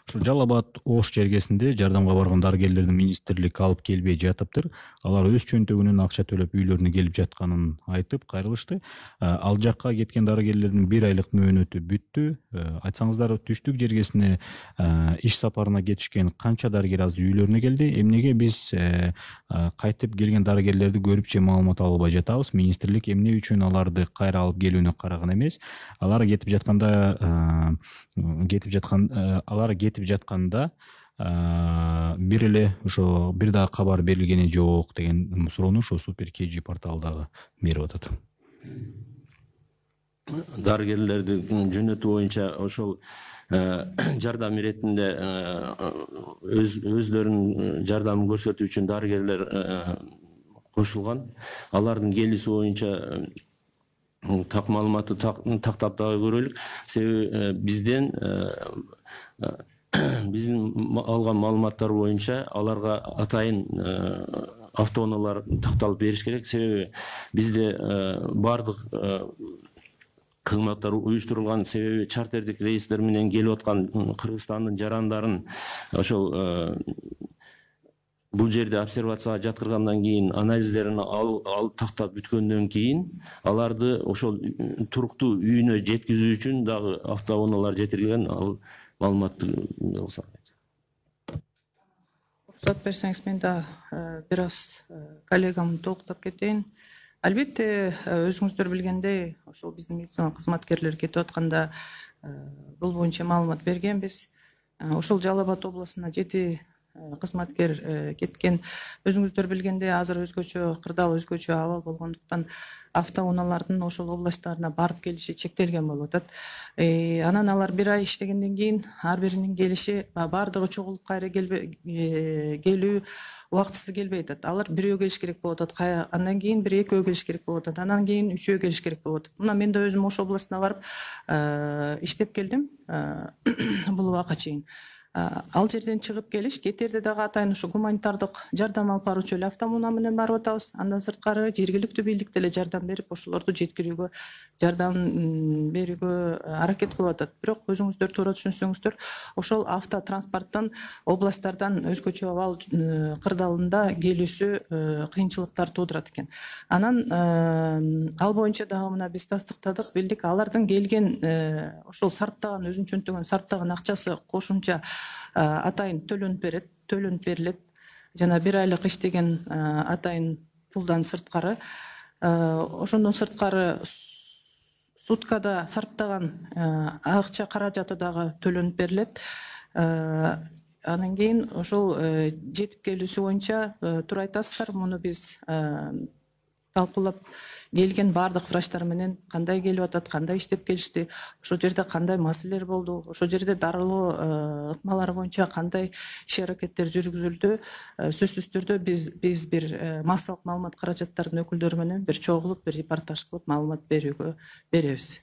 Ошо Жалал Абад Ош жергесинде жардамга барган дарыгерлерди министрлик алып келбей жатыптыр. Алар өз чөнтөгүнөн акча төлөп үйлөрүнө келип жатканын айтып кайрылышты. Ал жакка кеткен дарыгерлердин 1 айлык мөөнөтү бүттү. Айтсаңыздар, Түштүк жергесине иш сапарына кетишкен канча дарыгер азыр үйлөрүнө келди? Эмнеге биз кайтып келген дарыгерлерди көрүпчө маалымат ала албай жатабыз? Министрлик эмне үчүн аларды кайра алып келүүнү караган эмес? Алар кетип жатканда бир эле ошо бир дагы кабар берилгени жок деген суроону ошо Супер KG порталы дагы берип атат. Дарыгерлерди жөнөтүү боюнча ошол жардам иретинде өздөрүнүн жардамын көрсөтүү үчүн дарыгерлер кошулган. Алардын келүүсү боюнча так маалыматты тактап дагы көрөлүк. Себеби биздин алган маалыматтар боюнча аларга атайын автоунаалар такталып бериш керек. Себеби бизде бардык кызматтар уюштурулган. Себеби чартердик рейстер менен келип аткан Кыргызстандын жарандарын ошол бул жерде обсервацияга жаткыргандан кийин анализдерин алып тактап бүткөндөн кийин аларды ошол туруктуу үйүнө жеткизүү үчүн дагы автоунаалар жетирилген. Ал маалыматты болсо. Рұқсат берсеңіз, мен да бир аз коллегамды толуктап кетейин. Албетте, өзүңүздөр билгендей, ошол биздин медицина кызматкерлери кетип атканда бул боюнча маалымат бергенбиз. Ошол Жалал Абад областына 7 кызматкер кеткен. Өзүңүздөр билгендей, азыр өзгөчө, кырдаал өзгөчө абал болгондуктан автоунаалардын ошол областтарына барып келиши чектелген болуп атат. Анан алар 1 ай иштегенден кийин ар биринин келиши бардыгы чогулуп кайра келүү убактысы келбей атат. Алар бирөө келиш керек болуп атат, андан кийин бир экөө келиш керек болуп атат, анан кийин 3өө келиш керек болуп атат. Мына мен да өзүм Ош областына барып иштеп келдим бул убакка чейин. Ал жерден чыгып келиш, кетерде дагы атайын ушу гуманитардык жардам алып баруучу эле автоунаа менен барып атабыз. Андан сырткары жергиликтүү бийлик деле жардам берип, ошолорду жеткирүүгө, жардам берүүгө аракет кылып атат. Бирок өзүңүздөр туура түшүнсөңүздөр, ошол автотранспорттон областтардан өзгөчө абал кырдаалында келүүсү кыйынчылыктар туудурат экен. Анан ал боюнча дагы мына биз тастыктадык, билдик, алардын келген ошол сарптаган, өзүнүн чөнтөгүн сарптаган акчасы кошумча атайын төлөнүп берилет. Жана 1 айлык иштеген атайын пулдан сырткары, ошондон сырткары суткада сарптаган акча каражаты дагы төлөнүп берилет. Анан кийин ошол жетип келүүсү боюнча туура айтасыздар, муну биз талкуулап келген бардык врачтар менен кандай келип атат, кандай иштеп келишти, ошол жерде кандай маселелер болду, ошол жерде дарылоо ыкмалары боюнча кандай иш аракеттер жүргүзүлдү. Сөзсүз түрдө биз бир массалык маалымат каражаттарынын өкүлдөрү менен бир чогулуп, бир репортаж кылып маалымат берүүгө беребиз.